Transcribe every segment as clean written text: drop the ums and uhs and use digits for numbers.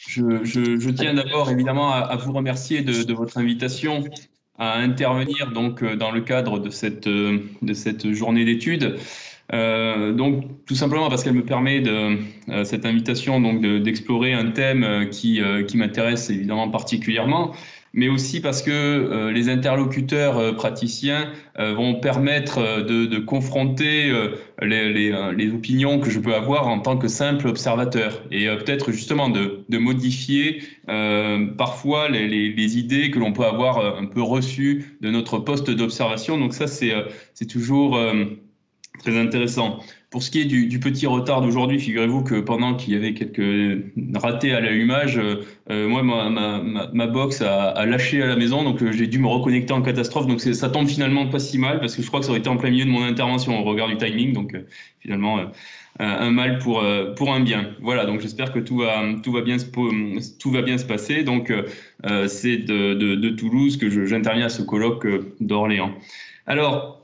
Je tiens d'abord évidemment à vous remercier de votre invitation à intervenir donc dans le cadre de cette journée d'études. Donc tout simplement parce qu'elle me permet cette invitation donc d'explorer un thème qui m'intéresse évidemment particulièrement, mais aussi parce que les interlocuteurs praticiens vont permettre de confronter les opinions que je peux avoir en tant que simple observateur et peut-être justement de modifier parfois les idées que l'on peut avoir un peu reçues de notre poste d'observation. Donc ça, c'est toujours très intéressant. Pour ce qui est du petit retard d'aujourd'hui, figurez-vous que pendant qu'il y avait quelques ratés à l'allumage, moi, ma box a lâché à la maison, donc j'ai dû me reconnecter en catastrophe. Donc ça tombe finalement pas si mal, parce que je crois que ça aurait été en plein milieu de mon intervention au regard du timing. Donc finalement, un mal pour un bien. Voilà, donc j'espère que tout va bien tout va bien se passer. Donc c'est de Toulouse que j'interviens à ce colloque d'Orléans. Alors,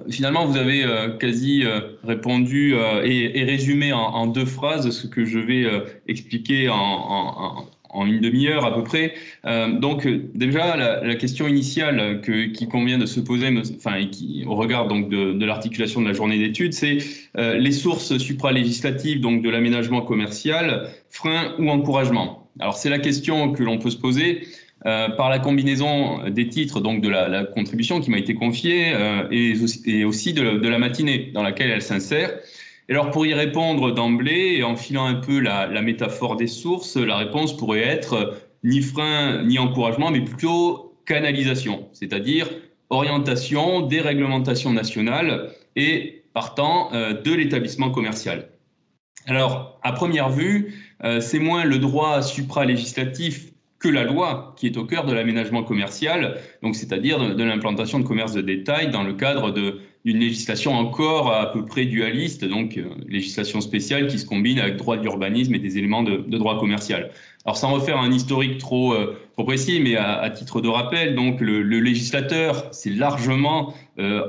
finalement, vous avez quasi répondu et résumé en deux phrases ce que je vais expliquer en une demi-heure à peu près. Donc déjà, la question initiale qui convient de se poser, enfin, et qui, au regard donc de l'articulation de la journée d'études, c'est les sources supralégislatives donc de l'aménagement commercial, frein ou encouragement. Alors c'est la question que l'on peut se poser par la combinaison des titres donc de la contribution qui m'a été confiée et aussi de la matinée dans laquelle elle s'insère. Et alors pour y répondre d'emblée et en filant un peu la métaphore des sources, la réponse pourrait être ni frein ni encouragement, mais plutôt canalisation, c'est-à-dire orientation, déréglementation nationale et partant de l'établissement commercial. Alors, à première vue, c'est moins le droit supralégislatif que la loi qui est au cœur de l'aménagement commercial, donc c'est-à-dire de l'implantation de commerce de détail dans le cadre d'une législation encore à peu près dualiste, donc législation spéciale qui se combine avec droit de l'urbanisme et des éléments de droit commercial. Alors sans refaire un historique trop précis, mais à titre de rappel, donc le législateur s'est largement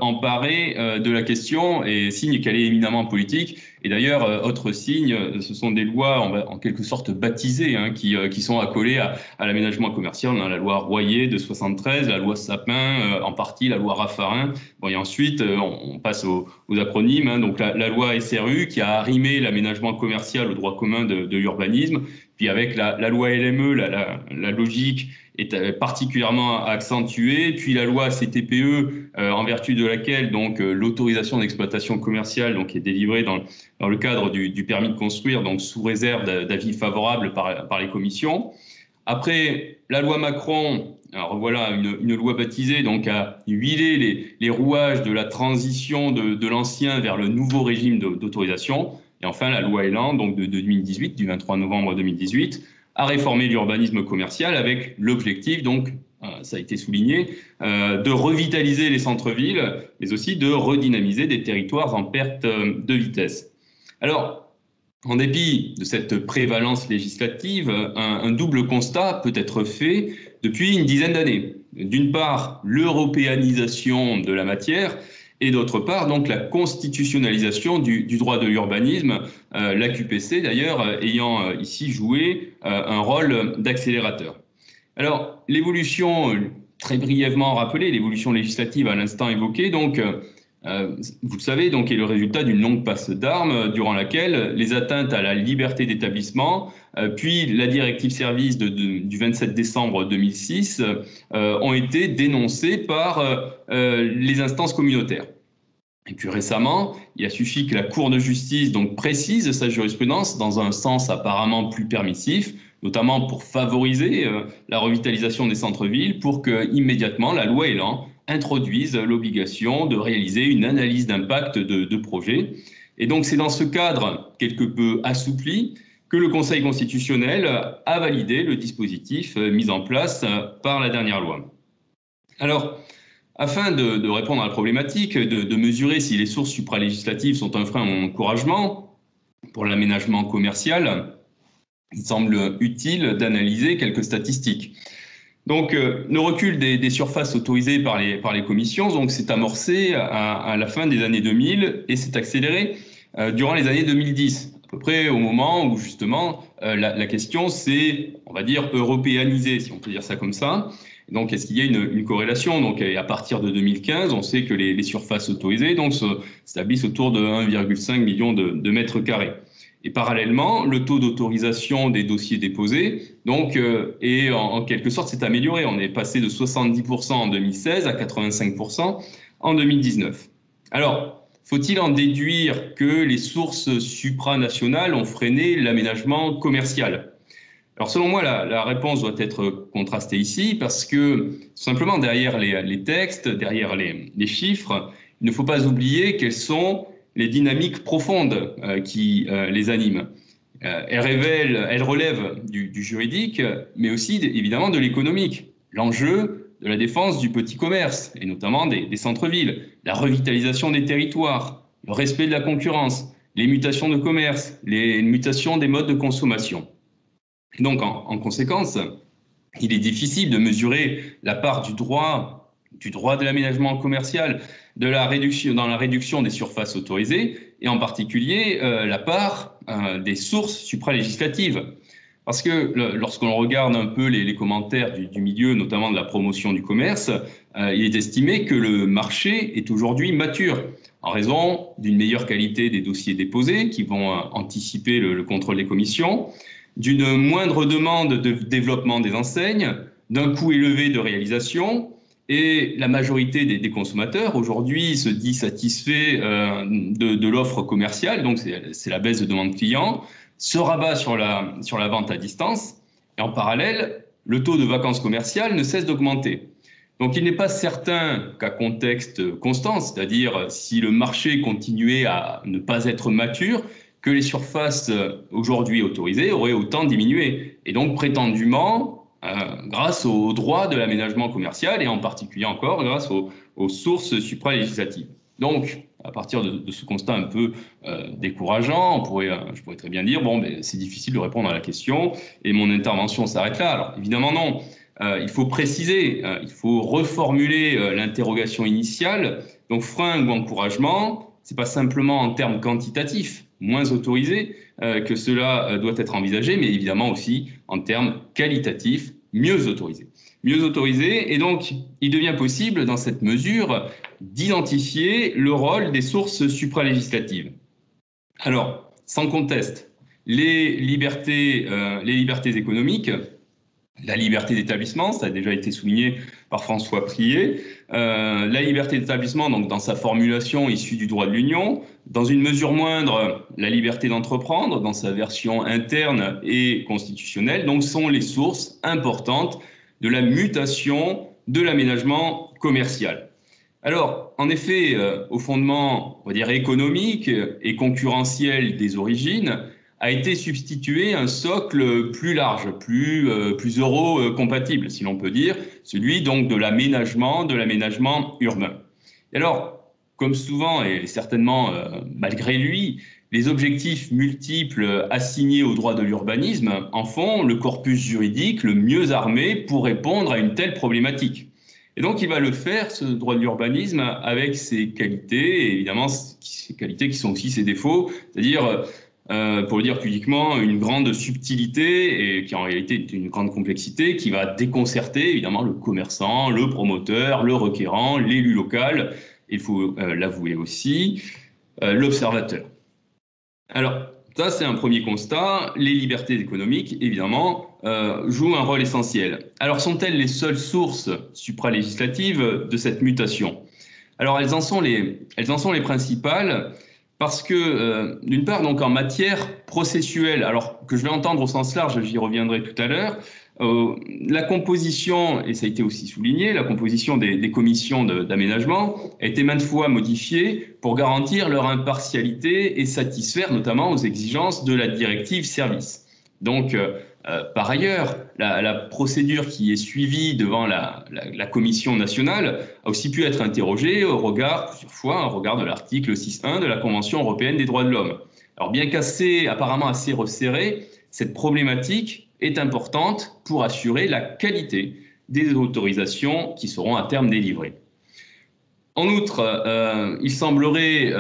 emparé de la question et signe qu'elle est éminemment politique. Et d'ailleurs, autre signe, ce sont des lois en quelque sorte baptisées qui sont accolées à l'aménagement commercial. On a la loi Royer de 73, la loi Sapin, en partie la loi Raffarin. Bon, et ensuite, on passe aux acronymes. Donc la loi SRU qui a arrimé l'aménagement commercial au droit commun de l'urbanisme. Puis avec la loi LME, la logique est particulièrement accentuée. Puis la loi CTPE, en vertu de laquelle donc l'autorisation d'exploitation commerciale donc est délivrée dans le cadre du permis de construire, donc sous réserve d'avis favorables par les commissions. Après, la loi Macron, alors voilà une loi baptisée, donc a huilé les rouages de la transition de l'ancien vers le nouveau régime d'autorisation. Et enfin, la loi Elan, donc de 2018, du 23 novembre 2018, a réformé l'urbanisme commercial avec l'objectif, donc, ça a été souligné, de revitaliser les centres-villes, mais aussi de redynamiser des territoires en perte de vitesse. Alors, en dépit de cette prévalence législative, un double constat peut être fait depuis une dizaine d'années. D'une part, l'européanisation de la matière et d'autre part, donc, la constitutionnalisation du droit de l'urbanisme, l'AQPC d'ailleurs ayant ici joué un rôle d'accélérateur. Alors, l'évolution, très brièvement rappelée, l'évolution législative à l'instant évoquée, donc, vous le savez, donc, est le résultat d'une longue passe d'armes durant laquelle les atteintes à la liberté d'établissement, puis la directive service du 27 décembre 2006 ont été dénoncées par les instances communautaires. Et plus récemment, il a suffi que la Cour de justice donc précise sa jurisprudence dans un sens apparemment plus permissif, notamment pour favoriser la revitalisation des centres-villes, pour que immédiatement la loi Elan introduise l'obligation de réaliser une analyse d'impact de projet. Et donc c'est dans ce cadre quelque peu assoupli que le Conseil constitutionnel a validé le dispositif mis en place par la dernière loi. Alors, afin de répondre à la problématique, de mesurer si les sources supralégislatives sont un frein ou un encouragement pour l'aménagement commercial, il semble utile d'analyser quelques statistiques. Donc, le recul des surfaces autorisées par les commissions s'est amorcé à la fin des années 2000 et s'est accéléré durant les années 2010, peu près au moment où justement la question c'est, on va dire, européanisée, si on peut dire ça comme ça. Donc, est-ce qu'il y a une corrélation? Donc, à partir de 2015, on sait que les surfaces autorisées donc, s'établissent autour de 1,5 million de mètres carrés. Et parallèlement, le taux d'autorisation des dossiers déposés donc, est en quelque sorte s'est amélioré. On est passé de 70% en 2016 à 85% en 2019. Alors, faut-il en déduire que les sources supranationales ont freiné l'aménagement commercial? Alors selon moi, la réponse doit être contrastée ici parce que simplement derrière les textes, derrière les chiffres, il ne faut pas oublier quelles sont les dynamiques profondes qui les animent. Elles relèvent du juridique, mais aussi évidemment de l'économique. L'enjeu de la défense du petit commerce, et notamment des centres-villes, la revitalisation des territoires, le respect de la concurrence, les mutations de commerce, les mutations des modes de consommation. Et donc, en conséquence, il est difficile de mesurer la part du droit de l'aménagement commercial dans la réduction des surfaces autorisées, et en particulier la part des sources supralégislatives. Parce que lorsqu'on regarde un peu les commentaires du milieu, notamment de la promotion du commerce, il est estimé que le marché est aujourd'hui mature, en raison d'une meilleure qualité des dossiers déposés qui vont anticiper le contrôle des commissions, d'une moindre demande de développement des enseignes, d'un coût élevé de réalisation, et la majorité des consommateurs aujourd'hui se dit satisfait de l'offre commerciale, donc c'est la baisse de demande client, se rabat sur la vente à distance, et en parallèle, le taux de vacances commerciales ne cesse d'augmenter. Donc il n'est pas certain qu'à contexte constant, c'est-à-dire si le marché continuait à ne pas être mature, que les surfaces aujourd'hui autorisées auraient autant diminué. Et donc prétendument, grâce aux droits de l'aménagement commercial et en particulier encore grâce aux sources supralégislatives. Donc, à partir de ce constat un peu décourageant, je pourrais très bien dire, bon, ben, c'est difficile de répondre à la question et mon intervention s'arrête là. Alors, évidemment, non. Il faut préciser, il faut reformuler l'interrogation initiale. Donc, frein ou encouragement, c'est pas simplement en termes quantitatifs, moins autorisés, que cela doit être envisagé, mais évidemment aussi en termes qualitatifs, mieux autorisés. Mieux autorisés, et donc il devient possible dans cette mesure d'identifier le rôle des sources supralégislatives. Alors, sans conteste, les libertés économiques, la liberté d'établissement, ça a déjà été souligné par François Prié, la liberté d'établissement, donc dans sa formulation issue du droit de l'Union, dans une mesure moindre, la liberté d'entreprendre, dans sa version interne et constitutionnelle, donc sont les sources importantes de la mutation de l'aménagement commercial. Alors, en effet, au fondement, on va dire économique et concurrentiel des origines, a été substitué un socle plus large, plus euro-compatible, si l'on peut dire, celui donc de l'aménagement urbain. Et alors, comme souvent, et certainement malgré lui, les objectifs multiples assignés au droit de l'urbanisme en font le corpus juridique le mieux armé pour répondre à une telle problématique. Et donc, il va le faire, ce droit de l'urbanisme, avec ses qualités, et évidemment, ces qualités qui sont aussi ses défauts, c'est-à-dire pour le dire pudiquement, une grande subtilité et qui en réalité est une grande complexité qui va déconcerter évidemment le commerçant, le promoteur, le requérant, l'élu local, il faut l'avouer aussi, l'observateur. Alors, ça c'est un premier constat, les libertés économiques évidemment jouent un rôle essentiel. Alors sont-elles les seules sources supralégislatives de cette mutation? Alors elles en sont les principales. Parce que, d'une part, donc en matière processuelle, alors que je vais entendre au sens large, j'y reviendrai tout à l'heure, la composition, et ça a été aussi souligné, la composition des commissions d'aménagement a été maintes fois modifiée pour garantir leur impartialité et satisfaire notamment aux exigences de la directive service. Donc, par ailleurs, la procédure qui est suivie devant la Commission nationale a aussi pu être interrogée plusieurs fois, au regard de l'article 6.1 de la Convention européenne des droits de l'homme. Alors bien apparemment assez resserrée, cette problématique est importante pour assurer la qualité des autorisations qui seront à terme délivrées. En outre, il semblerait,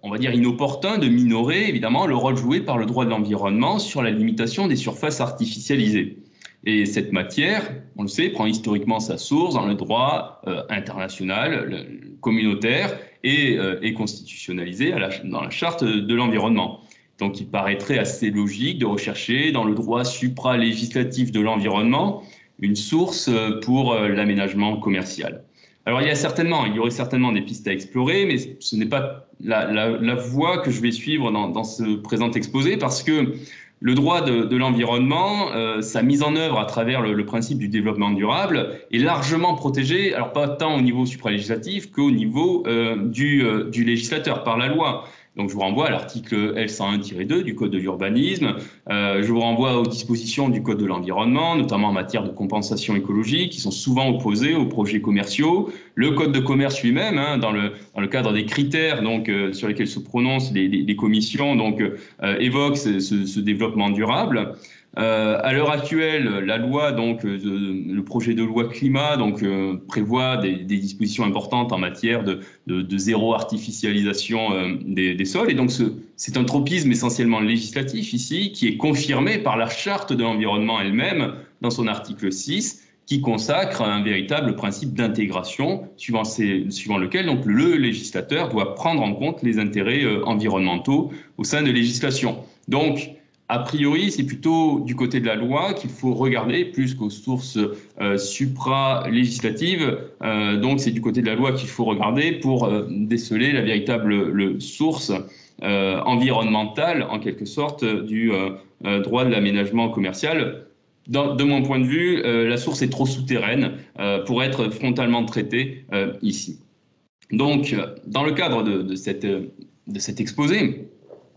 on va dire, inopportun de minorer évidemment le rôle joué par le droit de l'environnement sur la limitation des surfaces artificialisées. Et cette matière, on le sait, prend historiquement sa source dans le droit international, communautaire et constitutionnalisé dans la charte de l'environnement. Donc il paraîtrait assez logique de rechercher dans le droit supralégislatif de l'environnement une source pour l'aménagement commercial. Alors il y aurait certainement des pistes à explorer, mais ce n'est pas la voie que je vais suivre dans ce présent exposé, parce que le droit de l'environnement, sa mise en œuvre à travers le principe du développement durable, est largement protégé, alors pas tant au niveau supralégislatif qu'au niveau du législateur, par la loi. Donc je vous renvoie à l'article L101-2 du Code de l'urbanisme, je vous renvoie aux dispositions du Code de l'environnement, notamment en matière de compensation écologique, qui sont souvent opposées aux projets commerciaux. Le Code de commerce lui-même, hein, dans le cadre des critères donc, sur lesquels se prononcent les commissions, donc, évoque ce développement durable. À l'heure actuelle, la loi, donc, le projet de loi climat, donc, prévoit des dispositions importantes en matière de zéro artificialisation des sols. Et donc, c'est un tropisme essentiellement législatif ici, qui est confirmé par la charte de l'environnement elle-même dans son article 6, qui consacre un véritable principe d'intégration, suivant lequel donc, le législateur doit prendre en compte les intérêts environnementaux au sein de législation. Donc, a priori, c'est plutôt du côté de la loi qu'il faut regarder plus qu'aux sources supra-législatives. Donc, c'est du côté de la loi qu'il faut regarder pour déceler la véritable source environnementale, en quelque sorte, du droit de l'aménagement commercial. De mon point de vue, la source est trop souterraine pour être frontalement traitée ici. Donc, dans le cadre de cet exposé,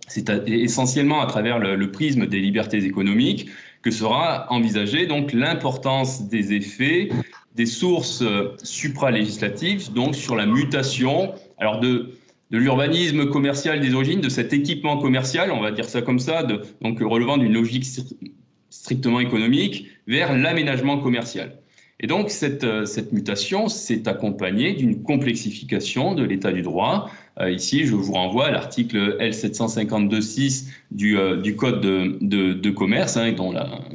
c'est essentiellement à travers le prisme des libertés économiques que sera envisagée donc l'importance des effets des sources supralégislatives donc sur la mutation alors de l'urbanisme commercial des origines, de cet équipement commercial, on va dire ça comme ça, donc relevant d'une logique strictement économique, vers l'aménagement commercial. Et donc cette mutation s'est accompagnée d'une complexification de l'état du droit. Ici, je vous renvoie à l'article L752-6 du Code de commerce, hein,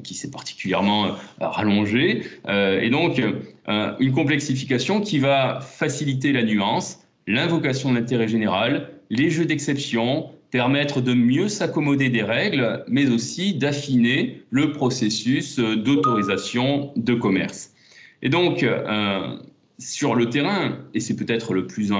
qui s'est particulièrement rallongé. Et donc, une complexification qui va faciliter la nuance, l'invocation de l'intérêt général, les jeux d'exception, permettre de mieux s'accommoder des règles, mais aussi d'affiner le processus d'autorisation de commerce. Et donc, sur le terrain, et c'est peut-être le plus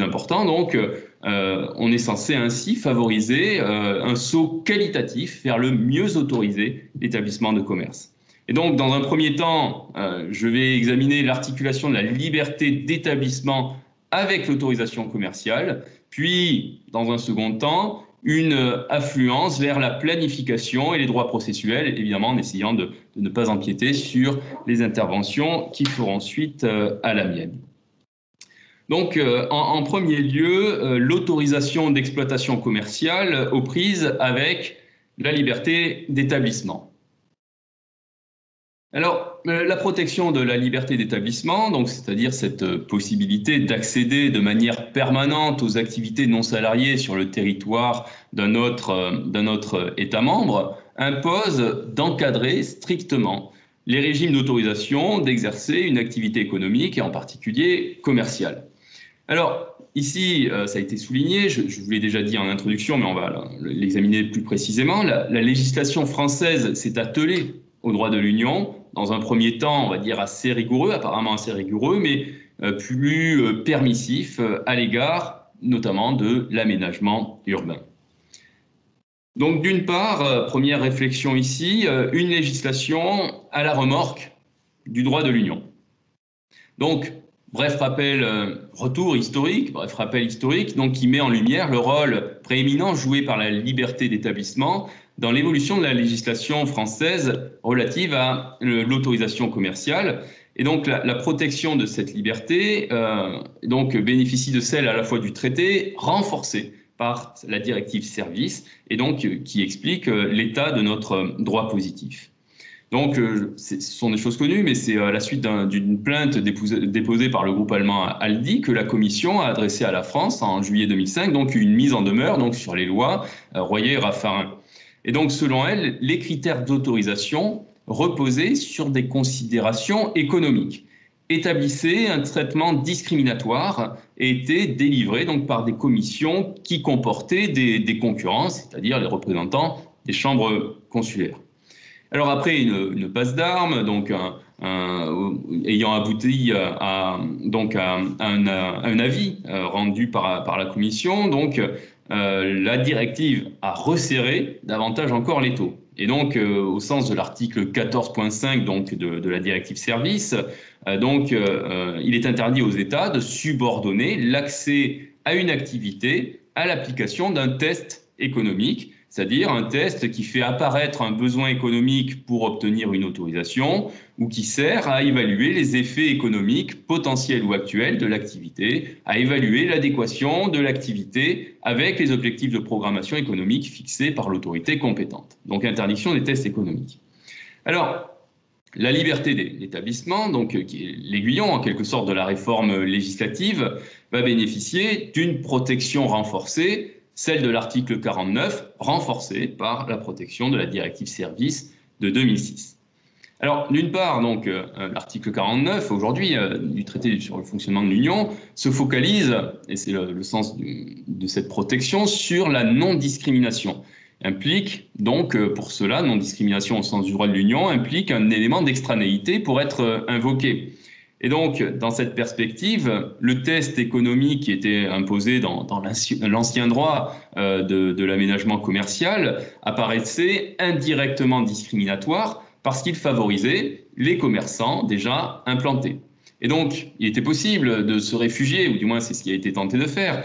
important, donc, on est censé ainsi favoriser un saut qualitatif vers le mieux autorisé l'établissement de commerce. Et donc, dans un premier temps, je vais examiner l'articulation de la liberté d'établissement avec l'autorisation commerciale, puis, dans un second temps, une affluence vers la planification et les droits processuels, évidemment en essayant de ne pas empiéter sur les interventions qui feront suite à la mienne. Donc, en premier lieu, l'autorisation d'exploitation commerciale aux prises avec la liberté d'établissement. Alors, la protection de la liberté d'établissement, donc c'est-à-dire cette possibilité d'accéder de manière permanente aux activités non salariées sur le territoire d'un autre État membre, impose d'encadrer strictement les régimes d'autorisation d'exercer une activité économique et en particulier commerciale. Alors, ici, ça a été souligné, je vous l'ai déjà dit en introduction, mais on va l'examiner plus précisément. La législation française s'est attelée au droit de l'Union, dans un premier temps, on va dire assez rigoureux, apparemment assez rigoureux, mais plus permissif à l'égard notamment de l'aménagement urbain. Donc d'une part, première réflexion ici, une législation à la remorque du droit de l'Union. Donc, bref rappel historique, donc qui met en lumière le rôle prééminent joué par la liberté d'établissement dans l'évolution de la législation française relative à l'autorisation commerciale. Et donc la protection de cette liberté donc bénéficie de celle à la fois du traité renforcée par la directive service et donc qui explique l'état de notre droit positif. Donc, ce sont des choses connues, mais c'est à la suite d'une plainte déposée par le groupe allemand Aldi que la Commission a adressé à la France en juillet 2005, donc une mise en demeure donc, sur les lois Royer et Raffarin. Et donc, selon elle, les critères d'autorisation reposaient sur des considérations économiques, établissaient un traitement discriminatoire et étaient délivrés donc, par des commissions qui comportaient des concurrents, c'est-à-dire les représentants des chambres consulaires. Alors après une passe d'armes, donc ayant abouti donc à un avis rendu par la Commission, donc la directive a resserré davantage encore les taux. Et donc, au sens de l'article 14.5 donc de la directive service, il est interdit aux États de subordonner l'accès à une activité à l'application d'un test économique, c'est-à-dire un test qui fait apparaître un besoin économique pour obtenir une autorisation ou qui sert à évaluer les effets économiques potentiels ou actuels de l'activité, à évaluer l'adéquation de l'activité avec les objectifs de programmation économique fixés par l'autorité compétente. Donc interdiction des tests économiques. Alors, la liberté d'établissement, donc qui est l'aiguillon en quelque sorte de la réforme législative, va bénéficier d'une protection renforcée, celle de l'article 49, renforcée par la protection de la directive service de 2006. Alors, d'une part, donc, l'article 49, aujourd'hui, du traité sur le fonctionnement de l'Union, se focalise, et c'est le sens de cette protection, sur la non-discrimination. Implique donc, pour cela, non-discrimination au sens du droit de l'Union, implique un élément d'extranéité pour être invoqué. Et donc, dans cette perspective, le test économique qui était imposé dans l'ancien droit de l'aménagement commercial apparaissait indirectement discriminatoire parce qu'il favorisait les commerçants déjà implantés. Et donc, il était possible de se réfugier, ou du moins c'est ce qui a été tenté de faire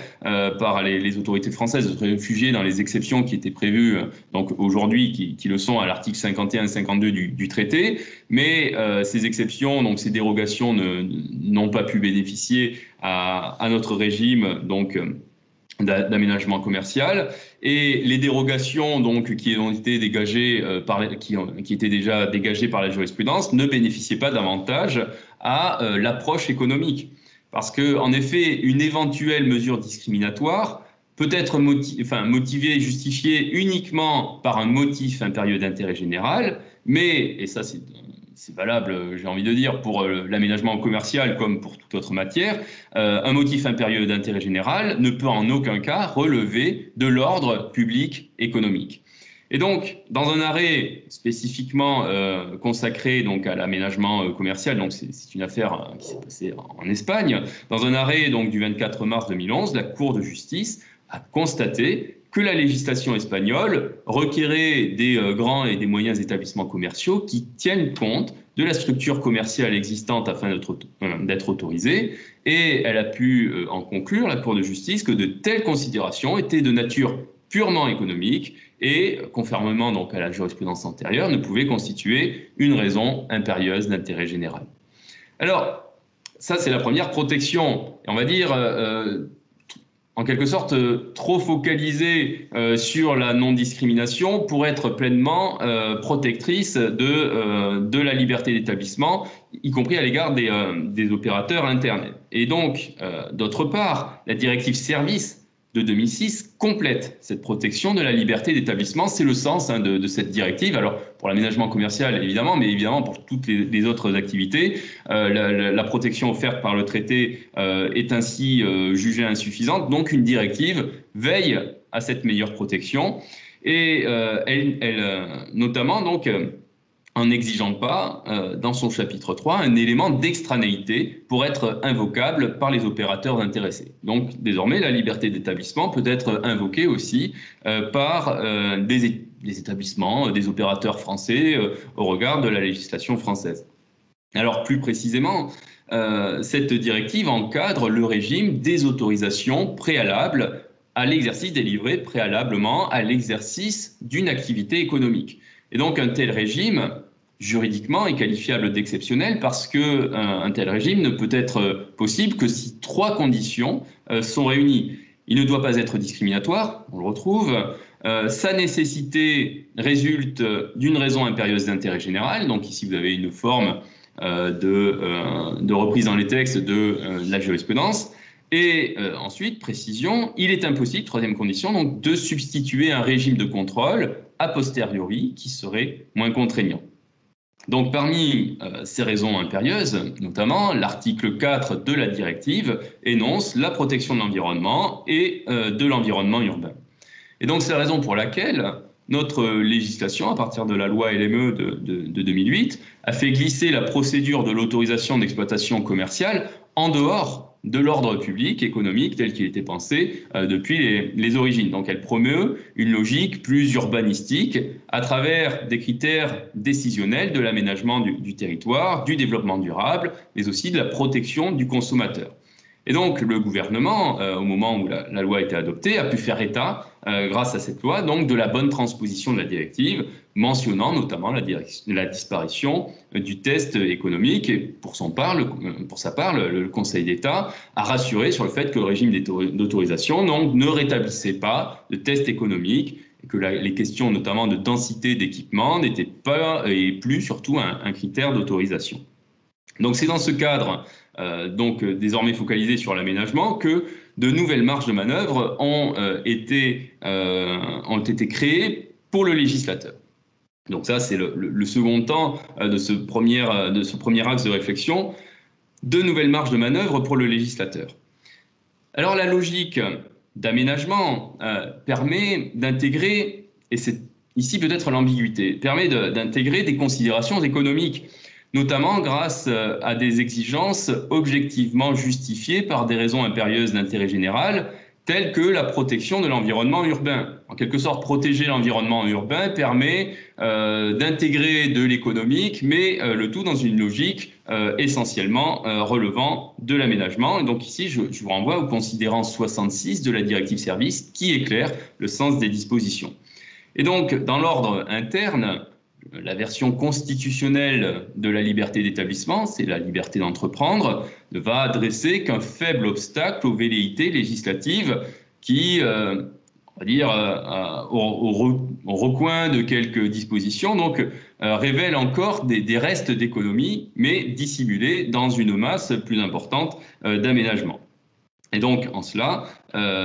par les autorités françaises, de se réfugier dans les exceptions qui étaient prévues donc aujourd'hui, qui le sont à l'article 51 et 52 du traité. Mais ces exceptions, donc ces dérogations, n'ont pas pu bénéficier à notre régime d'aménagement commercial, et les dérogations donc qui ont été dégagées qui étaient déjà dégagées par la jurisprudence ne bénéficiaient pas davantage à l'approche économique, parce que en effet une éventuelle mesure discriminatoire peut être motivée et justifiée uniquement par un motif impérieux d'intérêt général, mais, et ça c'est valable, j'ai envie de dire, pour l'aménagement commercial comme pour toute autre matière, un motif impérieux d'intérêt général ne peut en aucun cas relever de l'ordre public économique. Et donc, dans un arrêt spécifiquement consacré donc à l'aménagement commercial, donc c'est une affaire qui s'est passée en Espagne, dans un arrêt donc du 24 mars 2011, la Cour de justice a constaté que la législation espagnole requérait des grands et des moyens établissements commerciaux qui tiennent compte de la structure commerciale existante afin d'être autorisés, et elle a pu en conclure, la Cour de justice, que de telles considérations étaient de nature purement économique et, conformément donc à la jurisprudence antérieure, ne pouvaient constituer une raison impérieuse d'intérêt général. Alors, ça c'est la première protection, et on va dire en quelque sorte trop focalisée sur la non-discrimination pour être pleinement protectrice de la liberté d'établissement, y compris à l'égard des opérateurs Internet. Et donc, d'autre part, la directive service de 2006 complète cette protection de la liberté d'établissement. C'est le sens de cette directive. Alors, pour l'aménagement commercial, évidemment, mais évidemment pour toutes les autres activités, la protection offerte par le traité est ainsi jugée insuffisante. Donc, une directive veille à cette meilleure protection, et notamment donc en n'exigeant pas, dans son chapitre 3, un élément d'extranéité pour être invocable par les opérateurs intéressés. Donc, désormais, la liberté d'établissement peut être invoquée aussi par des établissements, des opérateurs français au regard de la législation française. Alors, plus précisément, cette directive encadre le régime des autorisations préalables à l'exercice délivré préalablement à l'exercice d'une activité économique. Et donc, un tel régime, juridiquement, est qualifiable d'exceptionnel parce qu'un tel régime ne peut être possible que si 3 conditions sont réunies. Il ne doit pas être discriminatoire, on le retrouve, Sa nécessité résulte d'une raison impérieuse d'intérêt général. Donc ici, vous avez une forme de reprise dans les textes de la jurisprudence. Et ensuite, précision, il est impossible, troisième condition, donc, de substituer un régime de contrôle a posteriori qui serait moins contraignant. Donc parmi ces raisons impérieuses, notamment, l'article 4 de la directive énonce la protection de l'environnement et de l'environnement urbain. Et donc c'est la raison pour laquelle notre législation, à partir de la loi LME de 2008, a fait glisser la procédure de l'autorisation d'exploitation commerciale en dehors de l'ordre public économique tel qu'il était pensé depuis les origines. Donc elle promeut une logique plus urbanistique à travers des critères décisionnels de l'aménagement du territoire, du développement durable, mais aussi de la protection du consommateur. Et donc le gouvernement, au moment où la loi a été adoptée, a pu faire état, grâce à cette loi, donc de la bonne transposition de la directive, mentionnant notamment la disparition du test économique. Et pour sa part, le Conseil d'État a rassuré sur le fait que le régime d'autorisation ne rétablissait pas de test économique, et que les questions notamment de densité d'équipement n'étaient pas et plus surtout un critère d'autorisation. Donc c'est dans ce cadre, désormais focalisé sur l'aménagement, que de nouvelles marges de manœuvre ont été créées pour le législateur. Donc ça, c'est le second temps de ce premier axe de réflexion, de nouvelles marges de manœuvre pour le législateur. Alors la logique d'aménagement permet d'intégrer, et c'est ici peut-être l'ambiguïté, permet d'intégrer des considérations économiques, notamment grâce à des exigences objectivement justifiées par des raisons impérieuses d'intérêt général, telles que la protection de l'environnement urbain. En quelque sorte, protéger l'environnement urbain permet d'intégrer de l'économique, mais le tout dans une logique essentiellement relevant de l'aménagement. Et donc ici, je vous renvoie au considérant 66 de la directive service qui éclaire le sens des dispositions. Et donc, dans l'ordre interne, la version constitutionnelle de la liberté d'établissement, c'est la liberté d'entreprendre, ne va adresser qu'un faible obstacle aux velléités législatives qui, on va dire, au recoin de quelques dispositions, donc révèlent encore des restes d'économie, mais dissimulés dans une masse plus importante d'aménagement. Et donc, en cela,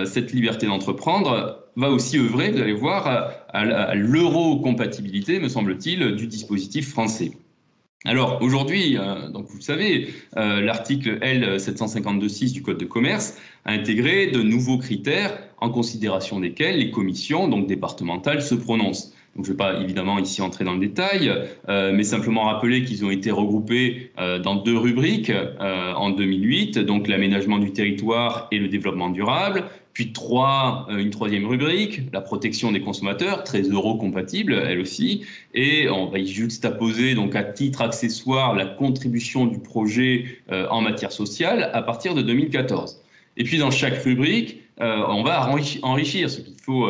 cette liberté d'entreprendre va aussi œuvrer, vous allez voir, à l'euro-compatibilité, me semble-t-il, du dispositif français. Alors, aujourd'hui, donc vous le savez, l'article L752-6 du Code de commerce a intégré de nouveaux critères en considération desquels les commissions, donc départementales, se prononcent. Donc, je ne vais pas évidemment ici entrer dans le détail, mais simplement rappeler qu'ils ont été regroupés dans deux rubriques en 2008, donc l'aménagement du territoire et le développement durable, puis une troisième rubrique, la protection des consommateurs, très euro-compatible elle aussi, et on va y juxtaposer donc à titre accessoire la contribution du projet en matière sociale à partir de 2014. Et puis dans chaque rubrique, on va enrichir ce qu'il faut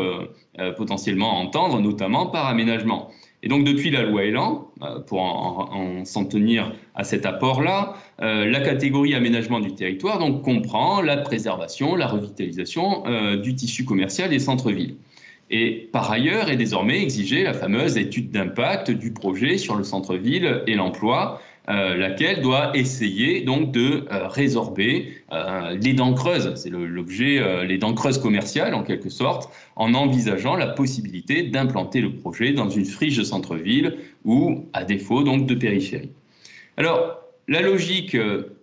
potentiellement entendre, notamment par aménagement. Et donc depuis la loi Elan, pour s'en tenir à cet apport-là, la catégorie aménagement du territoire donc, comprend la préservation, la revitalisation du tissu commercial des centres-villes. Et par ailleurs est désormais exigée la fameuse étude d'impact du projet sur le centre-ville et l'emploi, laquelle doit essayer donc de résorber les dents creuses, c'est l'objet, les dents creuses commerciales en quelque sorte, en envisageant la possibilité d'implanter le projet dans une friche de centre-ville ou à défaut donc de périphérie. Alors, la logique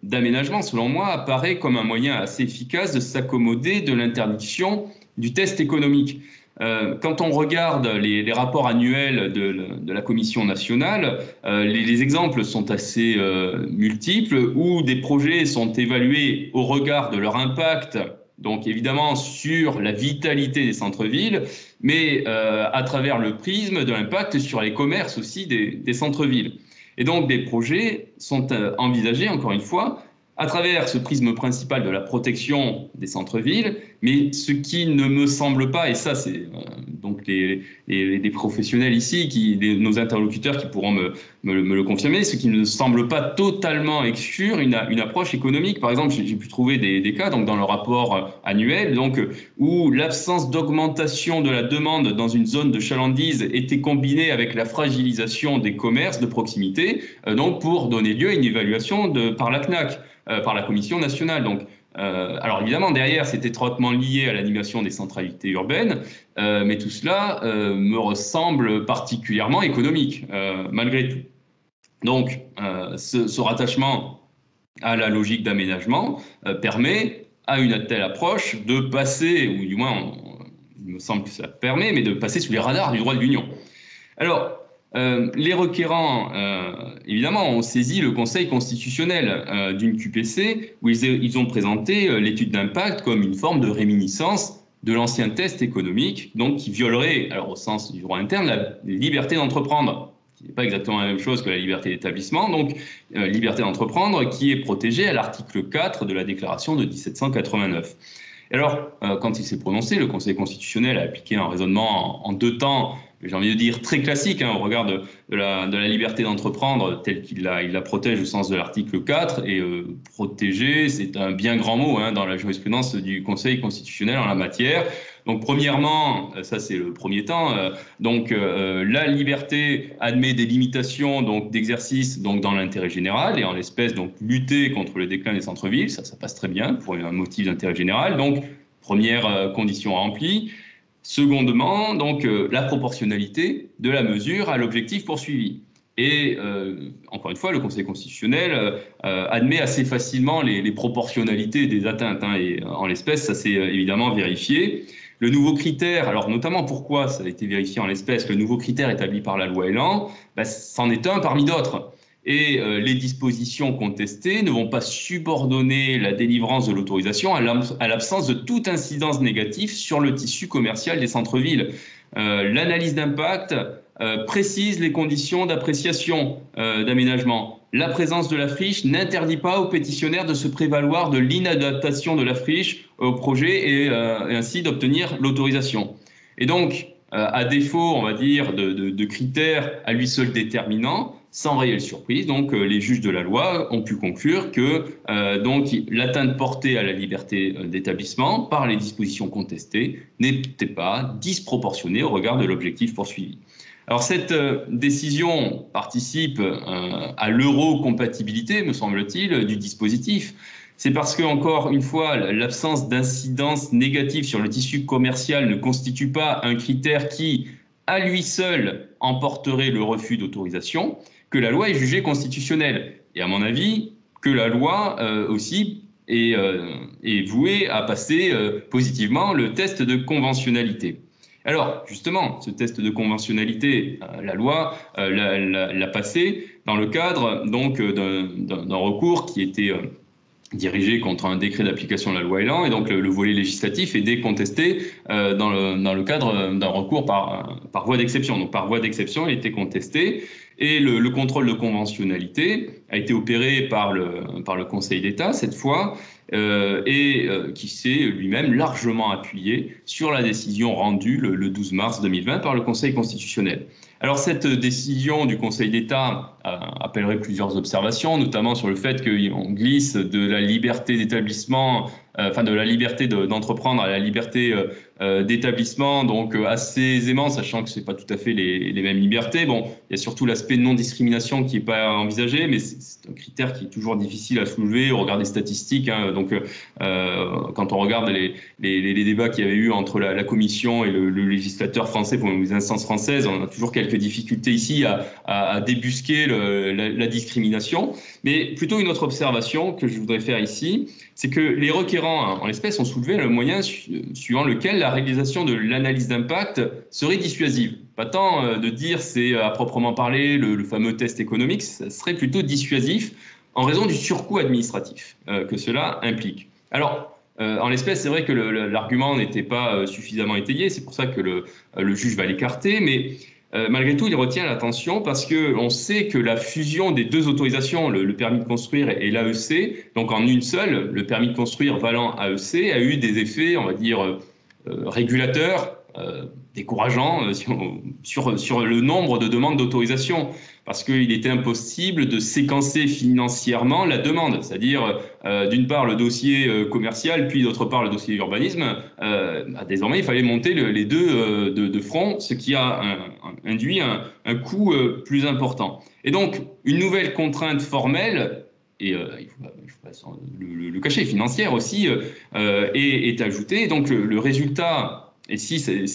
d'aménagement, selon moi, apparaît comme un moyen assez efficace de s'accommoder de l'interdiction du test économique. Quand on regarde les rapports annuels de la Commission nationale, les exemples sont assez multiples où des projets sont évalués au regard de leur impact, donc évidemment sur la vitalité des centres-villes, mais à travers le prisme de l'impact sur les commerces aussi des centres-villes. Et donc des projets sont envisagés, encore une fois, à travers ce prisme principal de la protection des centres-villes, mais ce qui ne me semble pas, et ça c'est donc donc des professionnels ici, nos interlocuteurs qui pourront me le confirmer, ce qui ne semble pas totalement exclure une approche économique. Par exemple, j'ai pu trouver des cas donc dans le rapport annuel donc, où l'absence d'augmentation de la demande dans une zone de chalandise était combinée avec la fragilisation des commerces de proximité, donc pour donner lieu à une évaluation par la CNAC, par la Commission nationale. Donc, alors évidemment, derrière, c'est étroitement lié à l'animation des centralités urbaines, mais tout cela me ressemble particulièrement économique, malgré tout. Donc, ce rattachement à la logique d'aménagement permet à une telle approche de passer, ou du moins, il me semble que ça permet, mais de passer sous les radars du droit de l'Union. Alors, les requérants, évidemment, ont saisi le Conseil constitutionnel d'une QPC où ils ont présenté l'étude d'impact comme une forme de réminiscence de l'ancien test économique, donc qui violerait, alors au sens du droit interne, la liberté d'entreprendre, qui n'est pas exactement la même chose que la liberté d'établissement, donc liberté d'entreprendre qui est protégée à l'article 4 de la déclaration de 1789. Et alors, quand il s'est prononcé, le Conseil constitutionnel a appliqué un raisonnement en deux temps, j'ai envie de dire très classique, au regard de la liberté d'entreprendre telle qu'il la protège au sens de l'article 4. Et protéger, c'est un bien grand mot dans la jurisprudence du Conseil constitutionnel en la matière. Donc premièrement, ça c'est le premier temps, la liberté admet des limitations d'exercice dans l'intérêt général, et en l'espèce donc lutter contre le déclin des centres-villes, ça passe très bien pour un motif d'intérêt général. Donc première condition remplie. Secondement, la proportionnalité de la mesure à l'objectif poursuivi. Et encore une fois, le Conseil constitutionnel admet assez facilement les proportionnalités des atteintes, et en l'espèce, ça s'est évidemment vérifié. Le nouveau critère, alors notamment pourquoi ça a été vérifié en l'espèce, le nouveau critère établi par la loi Elan, c'en est un parmi d'autres. Et les dispositions contestées ne vont pas subordonner la délivrance de l'autorisation à l'absence de toute incidence négative sur le tissu commercial des centres-villes. L'analyse d'impact précise les conditions d'appréciation d'aménagement. La présence de la friche n'interdit pas aux pétitionnaires de se prévaloir de l'inadaptation de la friche au projet et ainsi d'obtenir l'autorisation. Et donc, à défaut, on va dire, de critères à lui seul déterminants, sans réelle surprise, les juges de la loi ont pu conclure que l'atteinte portée à la liberté d'établissement par les dispositions contestées n'était pas disproportionnée au regard de l'objectif poursuivi. Alors cette décision participe à l'eurocompatibilité, me semble-t-il, du dispositif. C'est parce que, encore une fois, l'absence d'incidence négative sur le tissu commercial ne constitue pas un critère qui, à lui seul, emporterait le refus d'autorisation, que la loi est jugée constitutionnelle. Et à mon avis, que la loi aussi est vouée à passer positivement le test de conventionnalité. Alors, justement, ce test de conventionnalité, la loi l'a passé dans le cadre d'un recours qui était dirigé contre un décret d'application de la loi Elan, et donc le volet législatif est décontesté dans le cadre d'un recours par voie d'exception. Donc par voie d'exception, il était contesté, et le contrôle de conventionnalité a été opéré par le Conseil d'État cette fois, qui s'est lui-même largement appuyé sur la décision rendue le 12 mars 2020 par le Conseil constitutionnel. Alors cette décision du Conseil d'État appellerait plusieurs observations, notamment sur le fait qu'on glisse de la liberté d'établissement, de la liberté d'entreprendre à la liberté d'établissement, donc assez aisément, sachant que ce n'est pas tout à fait les mêmes libertés. Bon, il y a surtout l'aspect de non-discrimination qui n'est pas envisagé, mais c'est un critère qui est toujours difficile à soulever au regard des statistiques. Quand on regarde les débats qu'il y avait eu entre la Commission et le législateur français pour les instances françaises, on a toujours quelques difficultés ici à débusquer la discrimination. Mais plutôt une autre observation que je voudrais faire ici, c'est que les requérants, en l'espèce, ont soulevé le moyen suivant lequel la réalisation de l'analyse d'impact serait dissuasive. Pas tant de dire c'est à proprement parler le fameux test économique, ça serait plutôt dissuasif en raison du surcoût administratif que cela implique. Alors, en l'espèce, c'est vrai que l'argument n'était pas suffisamment étayé, c'est pour ça que le juge va l'écarter, mais malgré tout, il retient l'attention parce qu'on sait que la fusion des deux autorisations, le permis de construire et l'AEC, donc en une seule, le permis de construire valant AEC, a eu des effets, on va dire, régulateurs décourageant sur le nombre de demandes d'autorisation, parce qu'il était impossible de séquencer financièrement la demande, c'est-à-dire d'une part le dossier commercial, puis d'autre part le dossier urbanisme. Désormais, il fallait monter les deux de front, ce qui a induit un coût plus important. Et donc, une nouvelle contrainte formelle, et il faut pas le cacher, financière aussi, est ajoutée. Donc, le résultat, et si c'est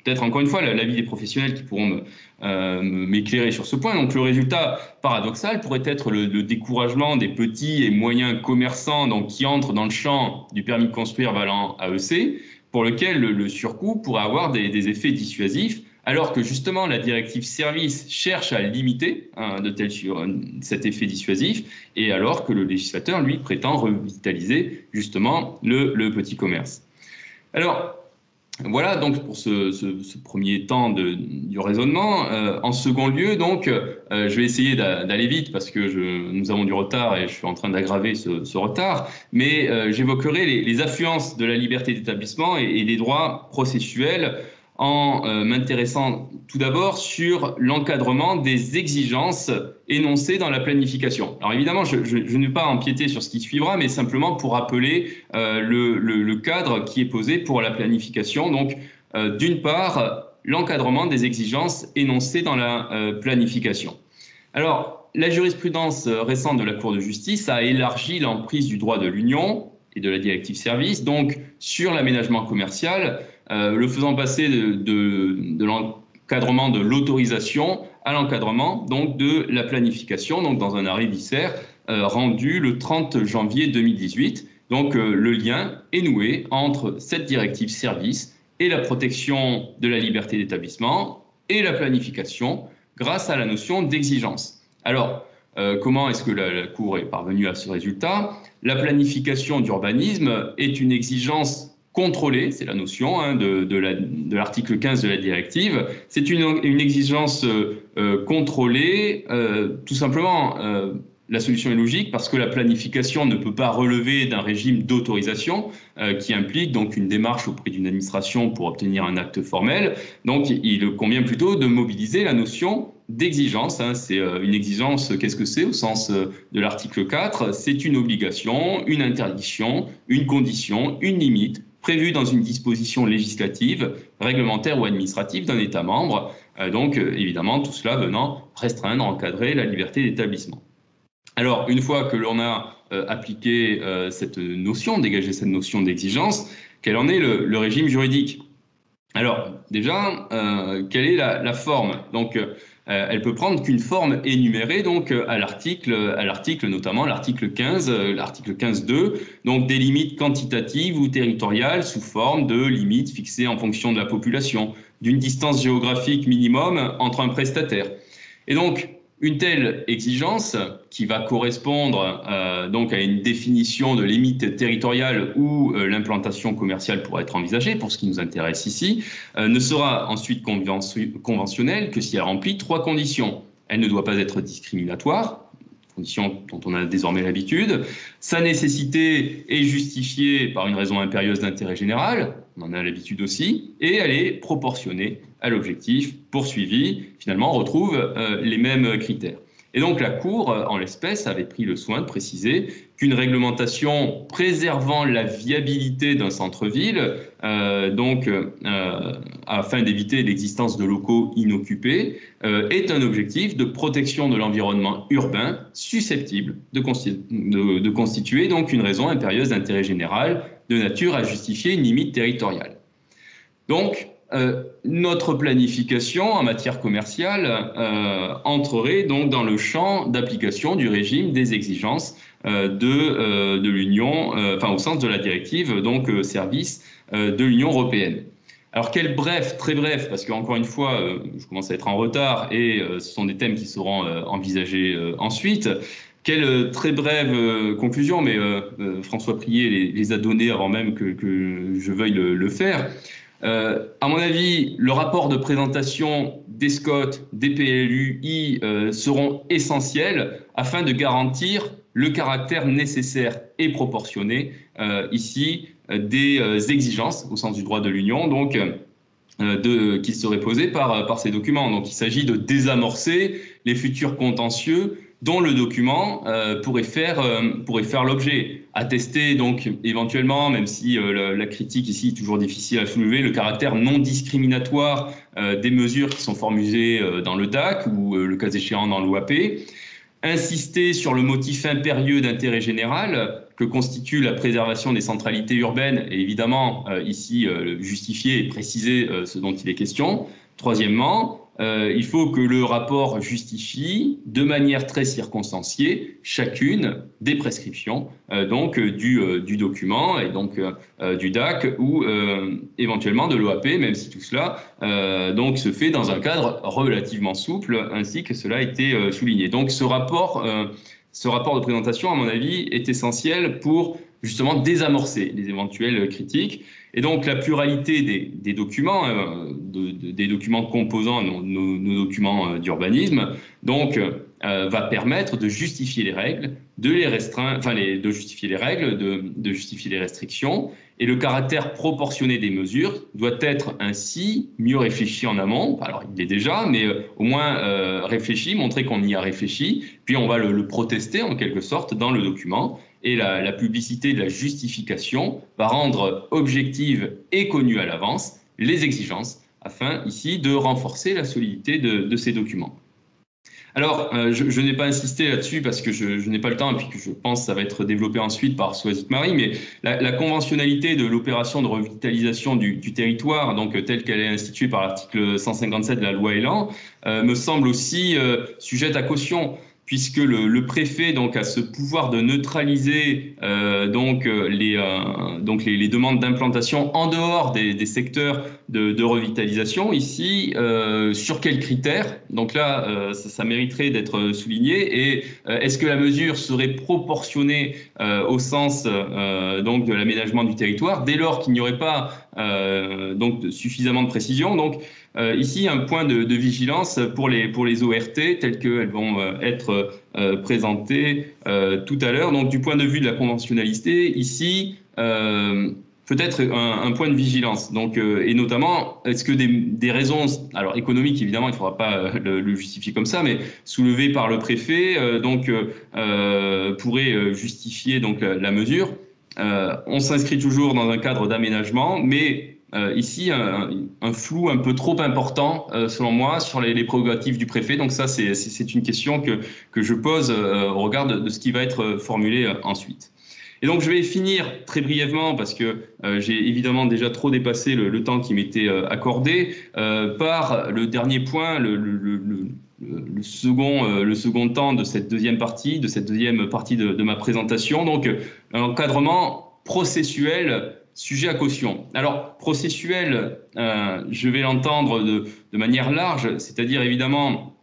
peut-être encore une fois l'avis des professionnels qui pourront m'éclairer sur ce point. Donc le résultat paradoxal pourrait être le découragement des petits et moyens commerçants donc, qui entrent dans le champ du permis de construire valant AEC, pour lequel le surcoût pourrait avoir des effets dissuasifs, alors que justement la directive service cherche à limiter cet effet dissuasif, et alors que le législateur, lui, prétend revitaliser justement le petit commerce. Alors, voilà donc pour ce premier temps du raisonnement. En second lieu, donc, je vais essayer d'aller vite parce que nous avons du retard et je suis en train d'aggraver ce retard, mais j'évoquerai les affluences de la liberté d'établissement et des droits processuels en m'intéressant tout d'abord sur l'encadrement des exigences énoncées dans la planification. Alors évidemment, je ne vais pas empiéter sur ce qui suivra, mais simplement pour rappeler le cadre qui est posé pour la planification. Donc, d'une part, l'encadrement des exigences énoncées dans la planification. Alors, la jurisprudence récente de la Cour de justice a élargi l'emprise du droit de l'Union et de la directive service, donc sur l'aménagement commercial, le faisant passer de l'encadrement de l'autorisation à l'encadrement donc de la planification, donc dans un arrêt Visser rendu le 30 janvier 2018. Donc le lien est noué entre cette directive service et la protection de la liberté d'établissement et la planification grâce à la notion d'exigence. Alors, comment est-ce que la Cour est parvenue à ce résultat? La planification d'urbanisme est une exigence contrôlée, c'est la notion de l'article 15 de la directive. C'est une exigence contrôlée, tout simplement. La solution est logique parce que la planification ne peut pas relever d'un régime d'autorisation qui implique donc une démarche auprès d'une administration pour obtenir un acte formel. Donc il convient plutôt de mobiliser la notion d'exigence. C'est une exigence, qu'est-ce que c'est au sens de l'article 4? C'est une obligation, une interdiction, une condition, une limite prévue dans une disposition législative, réglementaire ou administrative d'un État membre. Donc évidemment, tout cela venant restreindre, encadrer la liberté d'établissement. Alors, une fois que l'on a appliqué cette notion, dégagé cette notion d'exigence, quel en est le régime juridique? Alors, déjà, quelle est la forme? Donc, elle peut prendre qu'une forme énumérée donc à l'article notamment l'article 15, l'article 15.2, donc des limites quantitatives ou territoriales sous forme de limites fixées en fonction de la population, d'une distance géographique minimum entre un prestataire. Et donc, une telle exigence, qui va correspondre donc à une définition de limite territoriale où l'implantation commerciale pourra être envisagée, pour ce qui nous intéresse ici, ne sera ensuite conventionnelle que si elle remplit 3 conditions. Elle ne doit pas être discriminatoire, condition dont on a désormais l'habitude. Sa nécessité est justifiée par une raison impérieuse d'intérêt général, on en a l'habitude aussi, et elle est proportionnée à l'objectif poursuivi. Finalement, on retrouve les mêmes critères. Et donc la Cour, en l'espèce, avait pris le soin de préciser qu'une réglementation préservant la viabilité d'un centre-ville, afin d'éviter l'existence de locaux inoccupés, est un objectif de protection de l'environnement urbain susceptible de constituer donc une raison impérieuse d'intérêt général de nature à justifier une limite territoriale. Donc, notre planification en matière commerciale entrerait donc dans le champ d'application du régime des exigences de l'Union, au sens de la directive donc service de l'Union européenne. Alors très bref, parce qu'encore une fois, je commence à être en retard et ce sont des thèmes qui seront envisagés ensuite. Quelle très brève conclusion, mais François Prié les a données avant même que je veuille le faire. À mon avis, le rapport de présentation des SCOT, des PLUI seront essentiels afin de garantir le caractère nécessaire et proportionné ici des exigences au sens du droit de l'Union, donc qui seraient posées par ces documents. Donc il s'agit de désamorcer les futurs contentieux dont le document pourrait faire l'objet. Attester donc éventuellement, même si la critique ici est toujours difficile à soulever, le caractère non discriminatoire des mesures qui sont formulées dans le DAC ou le cas échéant dans l'OAP. Insister sur le motif impérieux d'intérêt général que constitue la préservation des centralités urbaines et évidemment ici justifier et préciser ce dont il est question. Troisièmement, il faut que le rapport justifie de manière très circonstanciée chacune des prescriptions du document et donc du DAC ou éventuellement de l'OAP, même si tout cela se fait dans un cadre relativement souple, ainsi que cela a été souligné. Donc ce rapport de présentation, à mon avis, est essentiel pour justement désamorcer les éventuelles critiques. Et donc la pluralité des documents, des documents composant nos documents d'urbanisme, va permettre de justifier les règles, de les restreindre, enfin de justifier les règles, de justifier les restrictions. Et le caractère proportionné des mesures doit être ainsi mieux réfléchi en amont. Alors il est déjà, mais au moins réfléchi, montrer qu'on y a réfléchi. Puis on va le protester en quelque sorte dans le document. Et la publicité de la justification va rendre objectives et connues à l'avance les exigences, afin ici de renforcer la solidité de ces documents. Alors, je n'ai pas insisté là-dessus parce que je n'ai pas le temps et puis que je pense que ça va être développé ensuite par Soazic-Marie, mais la conventionnalité de l'opération de revitalisation du territoire, donc telle qu'elle est instituée par l'article 157 de la loi Elan, me semble aussi sujette à caution, puisque le préfet a ce pouvoir de neutraliser les demandes d'implantation en dehors des secteurs de revitalisation. Ici, sur quels critères? Donc là, ça mériterait d'être souligné. Et est-ce que la mesure serait proportionnée au sens de l'aménagement du territoire, dès lors qu'il n'y aurait pas suffisamment de précision? Donc ici, un point de vigilance pour les ORT telles qu'elles vont être présentées tout à l'heure. Donc du point de vue de la conventionnalité, ici, peut-être un point de vigilance. Donc, et notamment, est-ce que des raisons, alors économiques évidemment, il ne faudra pas le justifier comme ça, mais soulevées par le préfet, pourraient justifier la mesure. On s'inscrit toujours dans un cadre d'aménagement, mais ici, un flou un peu trop important, selon moi, sur les prérogatives du préfet. Donc ça, c'est une question que je pose au regard de ce qui va être formulé ensuite. Et donc, je vais finir très brièvement, parce que j'ai évidemment déjà trop dépassé le temps qui m'était accordé, par le dernier point, le second temps de cette deuxième partie, de ma présentation. Donc, un encadrement processuel sujet à caution. Alors, processuel, je vais l'entendre de manière large, c'est-à-dire évidemment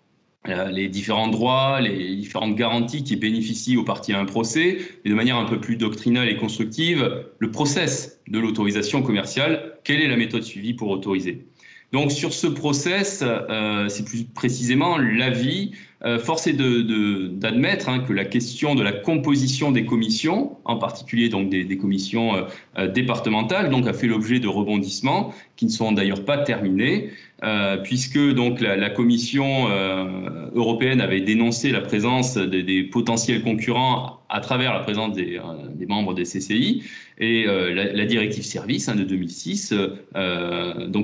les différents droits, les différentes garanties qui bénéficient aux parties à un procès, et de manière un peu plus doctrinale et constructive, le process de l'autorisation commerciale, quelle est la méthode suivie pour autoriser. Donc sur ce process, c'est plus précisément l'avis. Force est d'admettre que la question de la composition des commissions, en particulier donc des commissions départementales, a fait l'objet de rebondissements qui ne sont d'ailleurs pas terminés, puisque donc la Commission européenne avait dénoncé la présence des potentiels concurrents à travers la présence des membres des CCI, et la directive service de 2006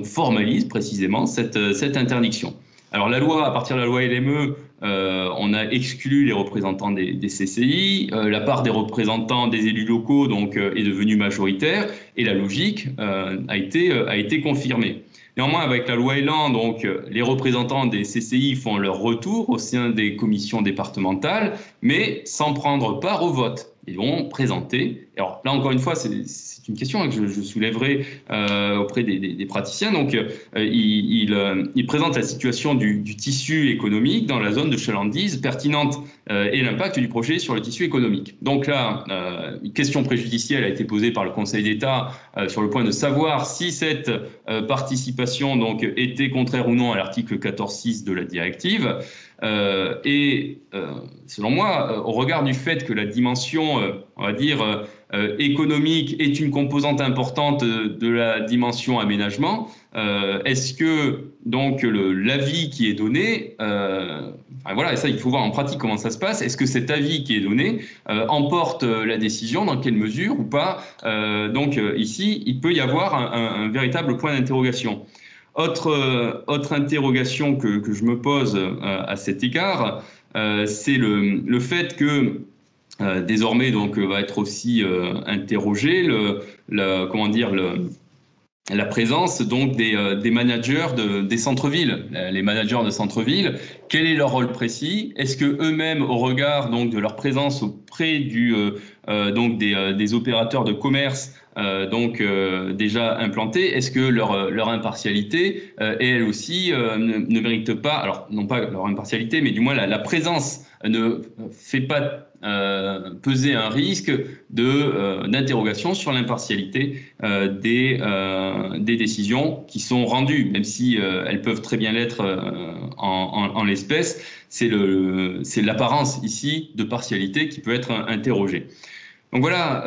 formalise précisément cette interdiction. Alors la loi, à partir de la loi LME, on a exclu les représentants des CCI, la part des représentants des élus locaux est devenue majoritaire, et la logique a été confirmée. Néanmoins, avec la loi Elan, les représentants des CCI font leur retour au sein des commissions départementales, mais sans prendre part au vote. Ils vont présenter. Alors là, encore une fois, c'est une question que je soulèverai auprès des praticiens. Donc, ils présentent la situation du tissu économique dans la zone de chalandise pertinente et l'impact du projet sur le tissu économique. Donc là, une question préjudicielle a été posée par le Conseil d'État sur le point de savoir si cette participation était contraire ou non à l'article 14.6 de la directive. Selon moi, au regard du fait que la dimension, on va dire, économique est une composante importante de la dimension aménagement, est-ce que donc l'avis qui est donné, voilà, et ça il faut voir en pratique comment ça se passe, est-ce que cet avis qui est donné emporte la décision, dans quelle mesure ou pas, donc ici il peut y avoir un véritable point d'interrogation. Autre interrogation que je me pose à cet égard, c'est le fait que désormais donc va être aussi interrogé comment dire la présence donc des managers des centres-villes, les managers de centres-villes. Quel est leur rôle précis? Est-ce que eux-mêmes, au regard donc de leur présence auprès donc des opérateurs de commerce déjà implantés, est-ce que leur impartialité est elle aussi ne mérite pas, alors non pas leur impartialité, mais du moins la présence ne fait pas peser un risque d'interrogation sur l'impartialité des décisions qui sont rendues, même si elles peuvent très bien l'être en l'espèce. C'est l'apparence ici de partialité qui peut être interrogée. Donc voilà,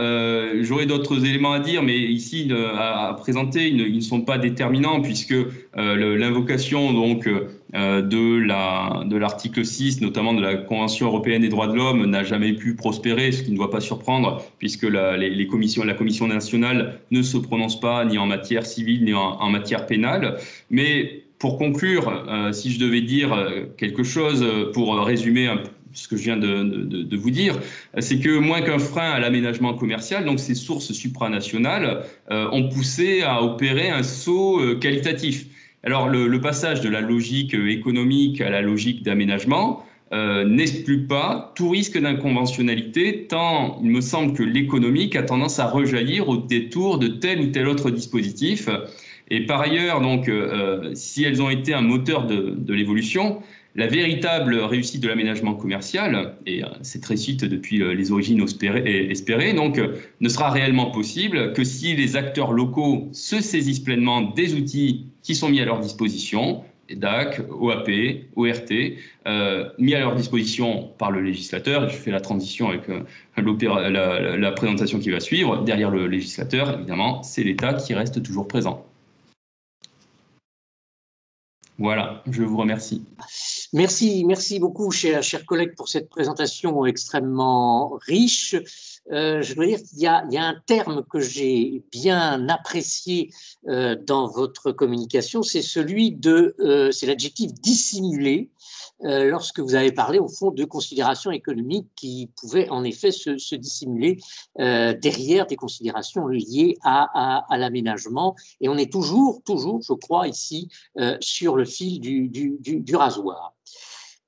j'aurais d'autres éléments à dire, mais ici à présenter, ils ne sont pas déterminants puisque l'invocation donc de l'article 6, notamment de la Convention européenne des droits de l'homme, n'a jamais pu prospérer, ce qui ne doit pas surprendre puisque la Commission nationale ne se prononce pas ni en matière civile ni en matière pénale. Mais pour conclure, si je devais dire quelque chose pour résumer un peu ce que je viens de vous dire, c'est que moins qu'un frein à l'aménagement commercial, donc ces sources supranationales ont poussé à opérer un saut qualitatif. Alors le passage de la logique économique à la logique d'aménagement n'exclut pas tout risque d'inconventionnalité, tant il me semble que l'économique a tendance à rejaillir au détour de tel ou tel autre dispositif. Et par ailleurs, donc, si elles ont été un moteur de l'évolution, la véritable réussite de l'aménagement commercial, et cette réussite depuis les origines espérées, donc, ne sera réellement possible que si les acteurs locaux se saisissent pleinement des outils qui sont mis à leur disposition, DAC, OAP, ORT, mis à leur disposition par le législateur. Et je fais la transition avec la présentation qui va suivre. Derrière le législateur, évidemment, c'est l'État qui reste toujours présent. Voilà, je vous remercie. Merci beaucoup, chers collègues, pour cette présentation extrêmement riche. Je dois dire qu'il y a un terme que j'ai bien apprécié dans votre communication, c'est c'est l'adjectif dissimulé, lorsque vous avez parlé au fond de considérations économiques qui pouvaient en effet se dissimuler derrière des considérations liées à l'aménagement. Et on est toujours, je crois, ici, sur le fil du rasoir.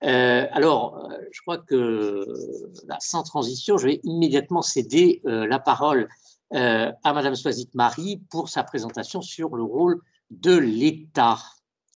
Je crois que, sans transition, je vais immédiatement céder la parole à Madame Soisite-Marie pour sa présentation sur le rôle de l'État.